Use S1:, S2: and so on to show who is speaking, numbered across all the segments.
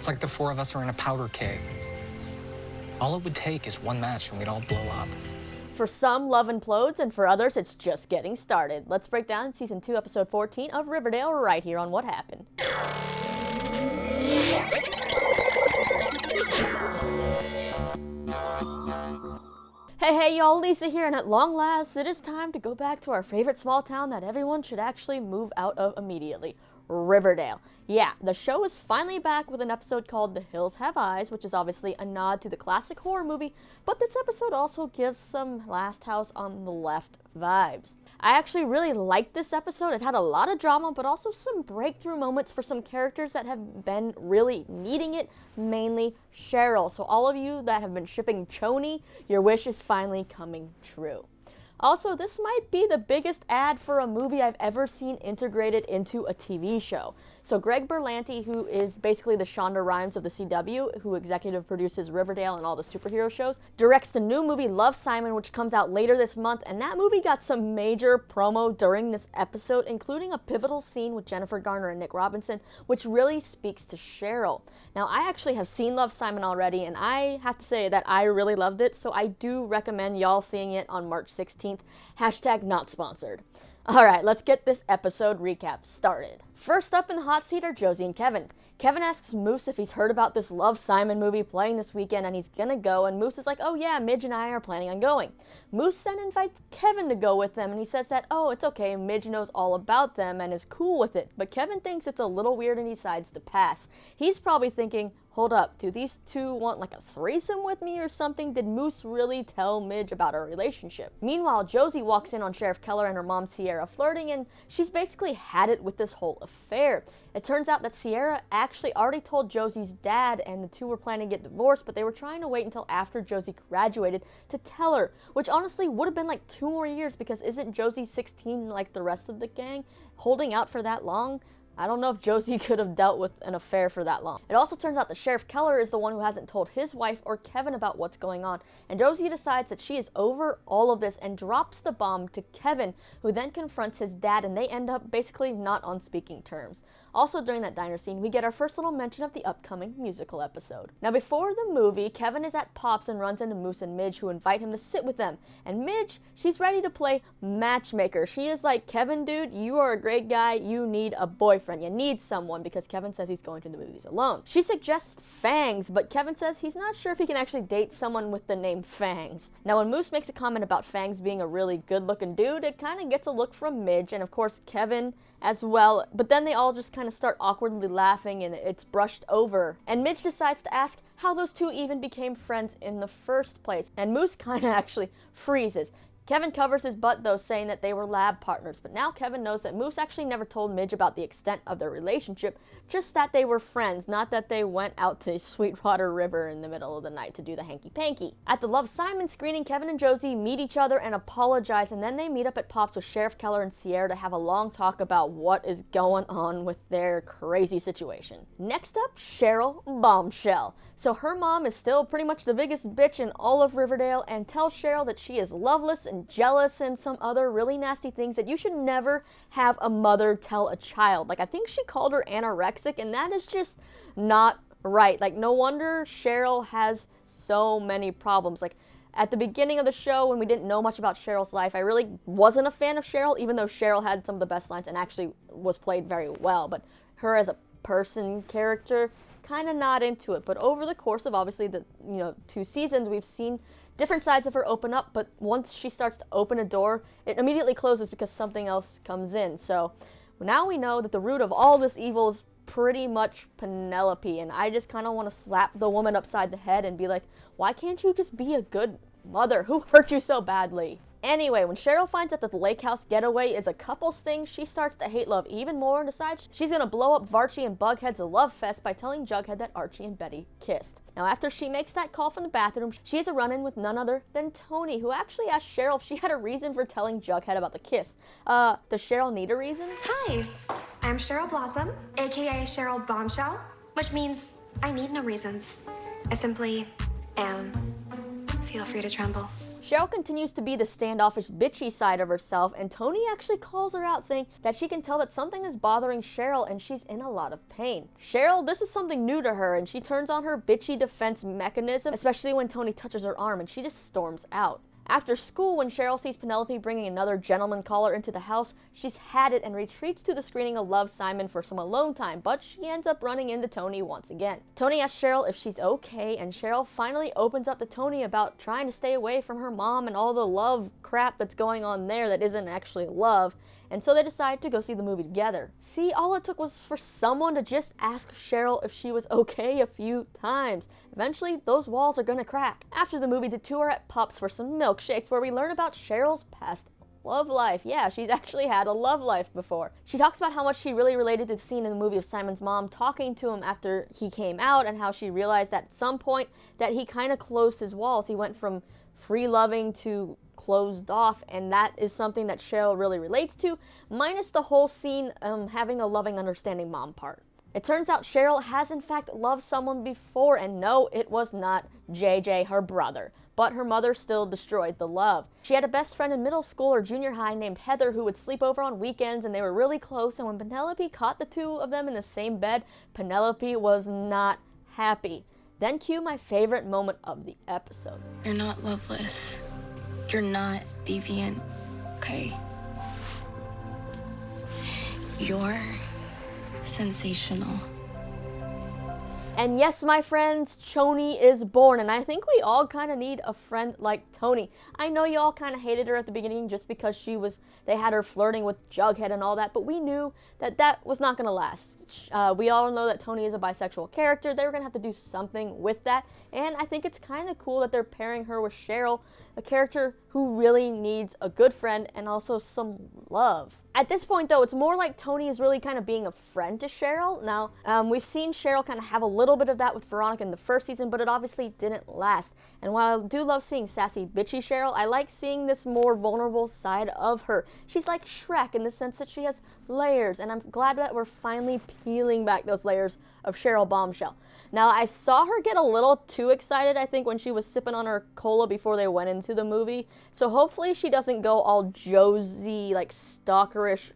S1: It's like the four of us are in a powder keg. All it would take is one match and we'd all blow up.
S2: For some, love implodes, and for others, it's just getting started. Let's break down Season 2, Episode 14 of Riverdale right here on What Happened. Hey y'all, Lisa here, and at long last, it is time to go back to our favorite small town that everyone should actually move out of immediately. Riverdale. Yeah, the show is finally back with an episode called The Hills Have Eyes, which is obviously a nod to the classic horror movie, but this episode also gives some Last House on the Left vibes. I actually really liked this episode. It had a lot of drama, but also some breakthrough moments for some characters that have been really needing it, mainly Cheryl. So all of you that have been shipping Choni, your wish is finally coming true. Also, this might be the biggest ad for a movie I've ever seen integrated into a TV show. So Greg Berlanti, who is basically the Shonda Rhimes of the CW, who executive produces Riverdale and all the superhero shows, directs the new movie Love, Simon, which comes out later this month, and that movie got some major promo during this episode, including a pivotal scene with Jennifer Garner and Nick Robinson, which really speaks to Cheryl. Now, I actually have seen Love, Simon already, and I have to say that I really loved it, so I do recommend y'all seeing it on March 16th. Hashtag not sponsored. Alright, let's get this episode recap started. First up in the hot seat are Josie and Kevin. Kevin asks Moose if he's heard about this Love, Simon movie playing this weekend and he's gonna go, and Moose is like, oh yeah, Midge and I are planning on going. Moose then invites Kevin to go with them, and he says that, oh, it's okay, Midge knows all about them and is cool with it, but Kevin thinks it's a little weird and he decides to pass. He's probably thinking, hold up, do these two want like a threesome with me or something? Did Moose really tell Midge about our relationship? Meanwhile, Josie walks in on Sheriff Keller and her mom Sierra flirting, and she's basically had it with this whole affair. It turns out that Sierra actually already told Josie's dad, and the two were planning to get divorced, but they were trying to wait until after Josie graduated to tell her, which honestly would have been like 2 more years, because isn't Josie 16 like the rest of the gang? Holding out for that long? I don't know if Josie could have dealt with an affair for that long. It also turns out that Sheriff Keller is the one who hasn't told his wife or Kevin about what's going on, and Josie decides that she is over all of this and drops the bomb to Kevin, who then confronts his dad, and they end up basically not on speaking terms. Also during that diner scene, we get our first little mention of the upcoming musical episode. Now before the movie, Kevin is at Pop's and runs into Moose and Midge, who invite him to sit with them. And Midge, she's ready to play matchmaker. She is like, Kevin dude, you are a great guy, you need a boyfriend, you need someone, because Kevin says he's going to the movies alone. She suggests Fangs, but Kevin says he's not sure if he can actually date someone with the name Fangs. Now when Moose makes a comment about Fangs being a really good looking dude, it kind of gets a look from Midge, and of course Kevin as well, but then they all just kind of start awkwardly laughing and it's brushed over. And Midge decides to ask how those two even became friends in the first place, and Moose kind of actually freezes. Kevin covers his butt though, saying that they were lab partners, but now Kevin knows that Moose actually never told Midge about the extent of their relationship, just that they were friends, not that they went out to Sweetwater River in the middle of the night to do the hanky-panky. At the Love, Simon screening, Kevin and Josie meet each other and apologize, and then they meet up at Pop's with Sheriff Keller and Sierra to have a long talk about what is going on with their crazy situation. Next up, Cheryl Bombshell. So her mom is still pretty much the biggest bitch in all of Riverdale and tells Cheryl that she is loveless and jealous and some other really nasty things that you should never have a mother tell a child. Like, I think she called her anorexic, and that is just not right. Like, no wonder Cheryl has so many problems. Like, at the beginning of the show, when we didn't know much about Cheryl's life, I really wasn't a fan of Cheryl, even though Cheryl had some of the best lines and actually was played very well. But her as a person, character, kind of not into it. But over the course of obviously the 2 seasons, we've seen different sides of her open up, but once she starts to open a door, it immediately closes because something else comes in. So now we know that the root of all this evil is pretty much Penelope, and I just kind of want to slap the woman upside the head and be like, why can't you just be a good mother? Who hurt you so badly? Anyway, when Cheryl finds out that the lake house getaway is a couple's thing, she starts to hate love even more and decides she's gonna blow up Varchie and Bughead's love fest by telling Jughead that Archie and Betty kissed. Now after she makes that call from the bathroom, she has a run-in with none other than Toni, who actually asked Cheryl if she had a reason for telling Jughead about the kiss. Does Cheryl need a reason?
S3: Hi, I'm Cheryl Blossom, aka Cheryl Bombshell, which means I need no reasons. I simply am. Feel free to tremble.
S2: Cheryl continues to be the standoffish, bitchy side of herself, and Toni actually calls her out, saying that she can tell that something is bothering Cheryl and she's in a lot of pain. Cheryl, this is something new to her, and she turns on her bitchy defense mechanism, especially when Toni touches her arm, and she just storms out. After school, when Cheryl sees Penelope bringing another gentleman caller into the house, she's had it and retreats to the screening of Love, Simon for some alone time, but she ends up running into Toni once again. Toni asks Cheryl if she's okay, and Cheryl finally opens up to Toni about trying to stay away from her mom and all the love crap that's going on there that isn't actually love, and so they decide to go see the movie together. See, all it took was for someone to just ask Cheryl if she was okay a few times. Eventually, those walls are gonna crack. After the movie, the two are at Pups for some milkshakes, where we learn about Cheryl's past love life. Yeah, she's actually had a love life before. She talks about how much she really related to the scene in the movie of Simon's mom talking to him after he came out, and how she realized that at some point that he kind of closed his walls. He went from free loving to closed off, and that is something that Cheryl really relates to, minus the whole scene having a loving, understanding mom part. It turns out Cheryl has in fact loved someone before, and no, it was not JJ, her brother, but her mother still destroyed the love. She had a best friend in middle school or junior high named Heather who would sleep over on weekends, and they were really close, and when Penelope caught the two of them in the same bed, Penelope was not happy. Then cue my favorite moment of the episode.
S4: You're not loveless. You're not deviant, okay? You're sensational.
S2: And yes, my friends, Shoni is born, and I think we all kind of need a friend like Toni. I know y'all kind of hated her at the beginning just because they had her flirting with Jughead and all that, but we knew that that was not going to last. We all know that Toni is a bisexual character. They were going to have to do something with that, and I think it's kind of cool that they're pairing her with Cheryl, a character who really needs a good friend and also some love. At this point, though, it's more like Toni is really kind of being a friend to Cheryl. Now, we've seen Cheryl kind of have a little bit of that with Veronica in the first season, but it obviously didn't last. And while I do love seeing sassy, bitchy Cheryl, I like seeing this more vulnerable side of her. She's like Shrek in the sense that she has layers, and I'm glad that we're finally peeling back those layers of Cheryl Bombshell. Now, I saw her get a little too excited, I think, when she was sipping on her cola before they went into the movie. So hopefully she doesn't go all Josie, like stalkerish,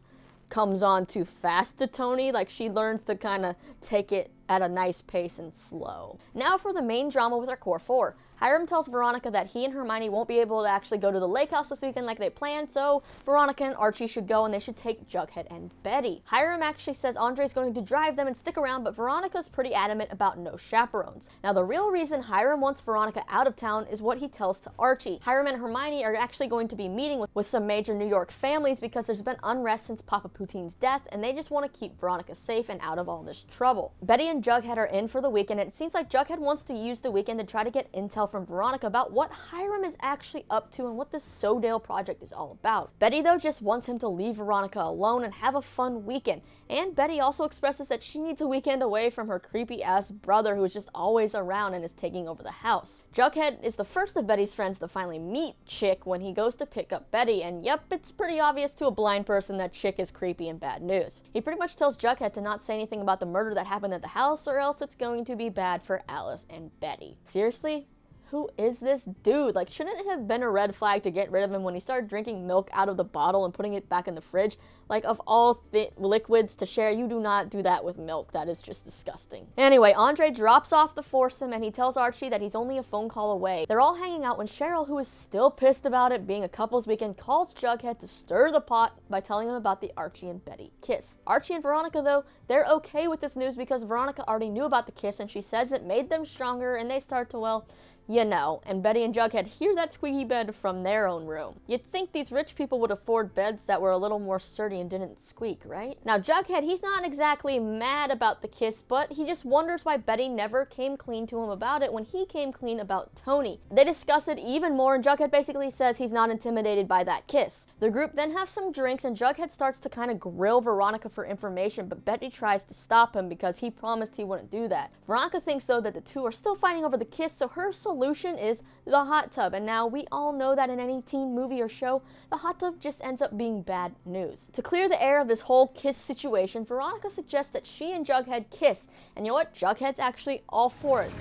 S2: comes on too fast to Toni. Like, she learns to kind of take it at a nice pace and slow. Now for the main drama with our core four. Hiram tells Veronica that he and Hermione won't be able to actually go to the lake house this weekend like they planned, so Veronica and Archie should go, and they should take Jughead and Betty. Hiram actually says Andre's going to drive them and stick around, but Veronica's pretty adamant about no chaperones. Now, the real reason Hiram wants Veronica out of town is what he tells to Archie. Hiram and Hermione are actually going to be meeting with some major New York families because there's been unrest since Papa Poutine's death, and they just want to keep Veronica safe and out of all this trouble. Betty and Jughead are in for the weekend, and it seems like Jughead wants to use the weekend to try to get intel from Veronica about what Hiram is actually up to and what this Sodale project is all about. Betty, though, just wants him to leave Veronica alone and have a fun weekend. And Betty also expresses that she needs a weekend away from her creepy-ass brother who is just always around and is taking over the house. Jughead is the first of Betty's friends to finally meet Chick when he goes to pick up Betty, and yep, it's pretty obvious to a blind person that Chick is creepy and bad news. He pretty much tells Jughead to not say anything about the murder that happened at the house, or else it's going to be bad for Alice and Betty. Seriously? Who is this dude? Like, shouldn't it have been a red flag to get rid of him when he started drinking milk out of the bottle and putting it back in the fridge? Like, of all liquids to share, you do not do that with milk. That is just disgusting. Anyway, Andre drops off the foursome and he tells Archie that he's only a phone call away. They're all hanging out when Cheryl, who is still pissed about it being a couple's weekend, calls Jughead to stir the pot by telling him about the Archie and Betty kiss. Archie and Veronica, though, they're okay with this news because Veronica already knew about the kiss and she says it made them stronger, and they start to, well, you know, and Betty and Jughead hear that squeaky bed from their own room. You'd think these rich people would afford beds that were a little more sturdy and didn't squeak, right? Now, Jughead, he's not exactly mad about the kiss, but he just wonders why Betty never came clean to him about it when he came clean about Toni. They discuss it even more, and Jughead basically says he's not intimidated by that kiss. The group then have some drinks, and Jughead starts to kind of grill Veronica for information, but Betty tries to stop him because he promised he wouldn't do that. Veronica thinks, though, that the two are still fighting over the kiss, so her solution is the hot tub, and now we all know that in any teen movie or show, the hot tub just ends up being bad news. To clear the air of this whole kiss situation, Veronica suggests that she and Jughead kiss, and you know what? Jughead's actually all for it.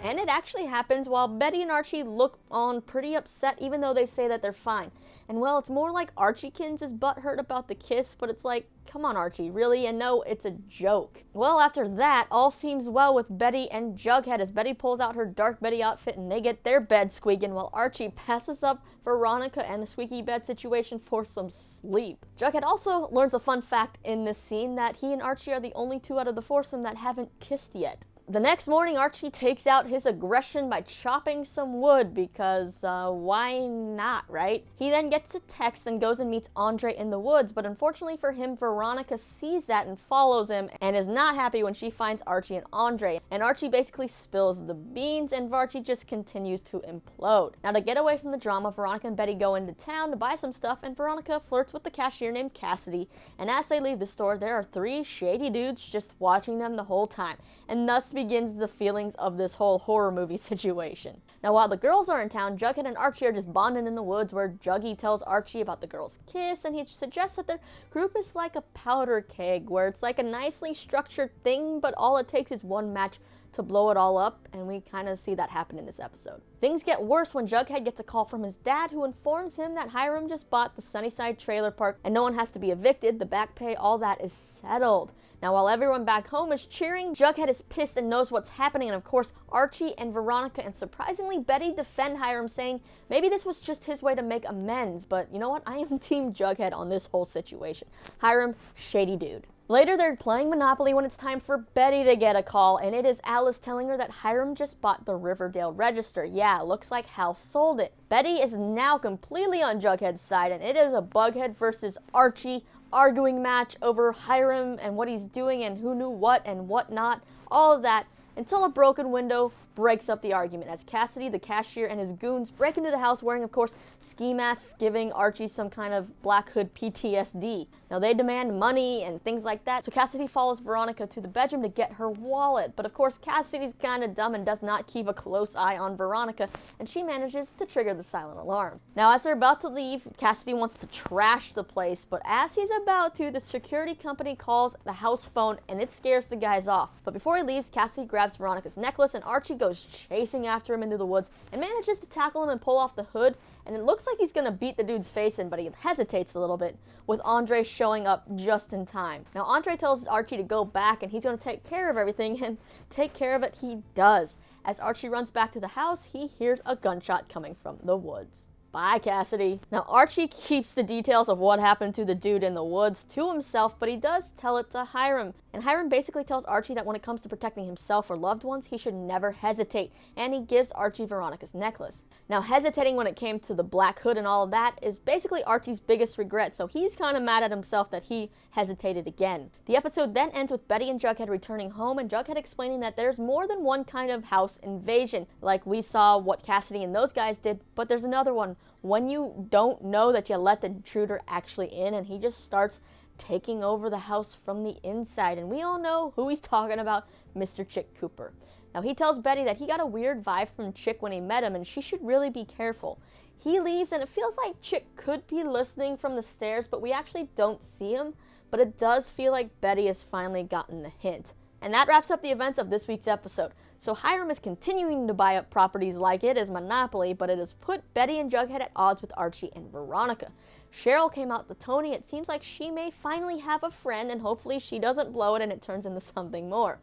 S2: And it actually happens while Betty and Archie look on pretty upset, even though they say that they're fine. And well, it's more like Archiekins is butthurt about the kiss, but it's like, come on Archie, really? And no, it's a joke. Well, after that, all seems well with Betty and Jughead as Betty pulls out her Dark Betty outfit and they get their bed squeaking while Archie passes up Veronica and the squeaky bed situation for some sleep. Jughead also learns a fun fact in this scene that he and Archie are the only two out of the foursome that haven't kissed yet. The next morning, Archie takes out his aggression by chopping some wood because, why not, right? He then gets a text and goes and meets Andre in the woods, but unfortunately for him, Veronica sees that and follows him and is not happy when she finds Archie and Andre. And Archie basically spills the beans and Archie just continues to implode. Now, to get away from the drama, Veronica and Betty go into town to buy some stuff and Veronica flirts with the cashier named Cassidy. And as they leave the store, there are three shady dudes just watching them the whole time. And thus begins the feelings of this whole horror movie situation. Now, while the girls are in town, Jughead and Archie are just bonding in the woods where Juggy tells Archie about the girls' kiss, and he suggests that their group is like a powder keg, where it's like a nicely structured thing, but all it takes is one match to blow it all up, and we kind of see that happen in this episode. Things get worse when Jughead gets a call from his dad, who informs him that Hiram just bought the Sunnyside trailer park and no one has to be evicted, the back pay, all that is settled. Now, while everyone back home is cheering, Jughead is pissed and knows what's happening, and of course, Archie and Veronica and surprisingly Betty defend Hiram, saying maybe this was just his way to make amends, but you know what? I am Team Jughead on this whole situation. Hiram, shady dude. Later, they're playing Monopoly when it's time for Betty to get a call, and it is Alice telling her that Hiram just bought the Riverdale Register. Yeah, looks like Hal sold it. Betty is now completely on Jughead's side, and it is a Bughead versus Archie arguing match over Hiram and what he's doing and who knew what and what not, all of that, until a broken window breaks up the argument as Cassidy, the cashier, and his goons break into the house wearing, of course, ski masks, giving Archie some kind of Black Hood PTSD. Now, they demand money and things like that, so Cassidy follows Veronica to the bedroom to get her wallet. But of course, Cassidy's kind of dumb and does not keep a close eye on Veronica, and she manages to trigger the silent alarm. Now, as they're about to leave, Cassidy wants to trash the place, but as he's about to, the security company calls the house phone, and it scares the guys off. But before he leaves, Cassidy grabs Veronica's necklace, and Archie goes chasing after him into the woods and manages to tackle him and pull off the hood, and it looks like he's gonna beat the dude's face in, but he hesitates a little bit, with Andre showing up just in time. Now, Andre tells Archie to go back and he's gonna take care of everything, and take care of it he does. As Archie runs back to the house, he hears a gunshot coming from the woods. Bye, Cassidy. Now, Archie keeps the details of what happened to the dude in the woods to himself, but he does tell it to Hiram. And Hiram basically tells Archie that when it comes to protecting himself or loved ones, he should never hesitate. And he gives Archie Veronica's necklace. Now, hesitating when it came to the Black Hood and all of that is basically Archie's biggest regret, so he's kind of mad at himself that he hesitated again. The episode then ends with Betty and Jughead returning home, and Jughead explaining that there's more than one kind of house invasion. Like we saw what Cassidy and those guys did, but there's another one. When you don't know that you let the intruder actually in, and he just starts taking over the house from the inside. And we all know who he's talking about, Mr. Chick Cooper. Now, he tells Betty that he got a weird vibe from Chick when he met him, and she should really be careful. He leaves, and it feels like Chick could be listening from the stairs, but we actually don't see him. But it does feel like Betty has finally gotten the hint. And that wraps up the events of this week's episode. So Hiram is continuing to buy up properties like it is Monopoly, but it has put Betty and Jughead at odds with Archie and Veronica. Cheryl came out to Toni. It seems like she may finally have a friend, and hopefully she doesn't blow it and it turns into something more.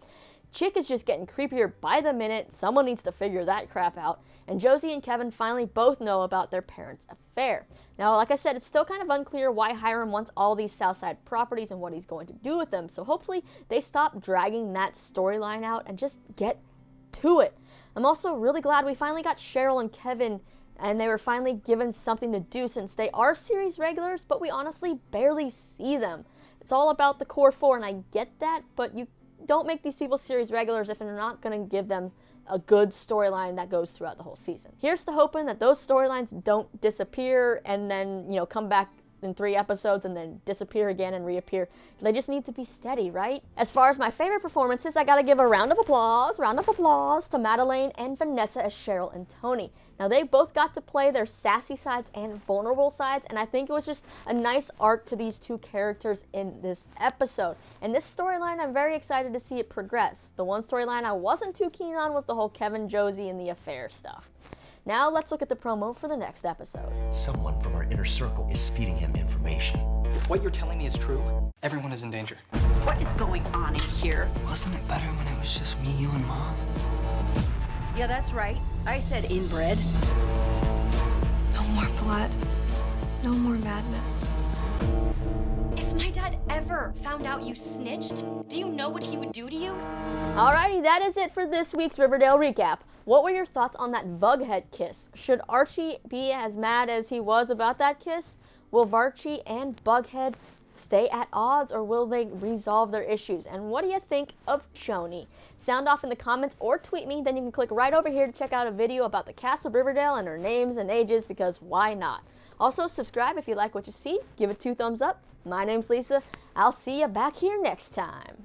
S2: Chick is just getting creepier by the minute. Someone needs to figure that crap out. And Josie and Kevin finally both know about their parents' affair. Now, like I said, it's still kind of unclear why Hiram wants all these Southside properties and what he's going to do with them. So hopefully they stop dragging that storyline out and just get to it. I'm also really glad we finally got Cheryl and Kevin, and they were finally given something to do since they are series regulars, but we honestly barely see them. It's all about the core four, and I get that, but you don't make these people series regulars if you're not going to give them a good storyline that goes throughout the whole season. Here's to hoping that those storylines don't disappear and then, come back in 3 episodes and then disappear again and reappear. They just need to be steady, right? As far as my favorite performances, I gotta give a round of applause to Madeleine and Vanessa as Cheryl and Toni. Now, they both got to play their sassy sides and vulnerable sides, and I think it was just a nice arc to these two characters in this episode. And this storyline, I'm very excited to see it progress. The one storyline I wasn't too keen on was the whole Kevin, Josie, and the affair stuff. Now, let's look at the promo for the next episode.
S5: Someone from our inner circle is feeding him information.
S1: If what you're telling me is true, everyone is in danger.
S6: What is going on in here?
S7: Wasn't it better when it was just me, you, and Mom?
S6: Yeah, that's right. I said inbred.
S3: No more blood. No more madness.
S8: If my dad ever found out you snitched, do you know what he would do to you?
S2: Alrighty, that is it for this week's Riverdale recap. What were your thoughts on that Jughead kiss? Should Archie be as mad as he was about that kiss? Will Archie and Jughead stay at odds, or will they resolve their issues? And what do you think of Shoni? Sound off in the comments or tweet me, then you can click right over here to check out a video about the cast of Riverdale and their names and ages, because why not? Also, subscribe if you like what you see, give it 2 thumbs up. My name's Lisa. I'll see you back here next time.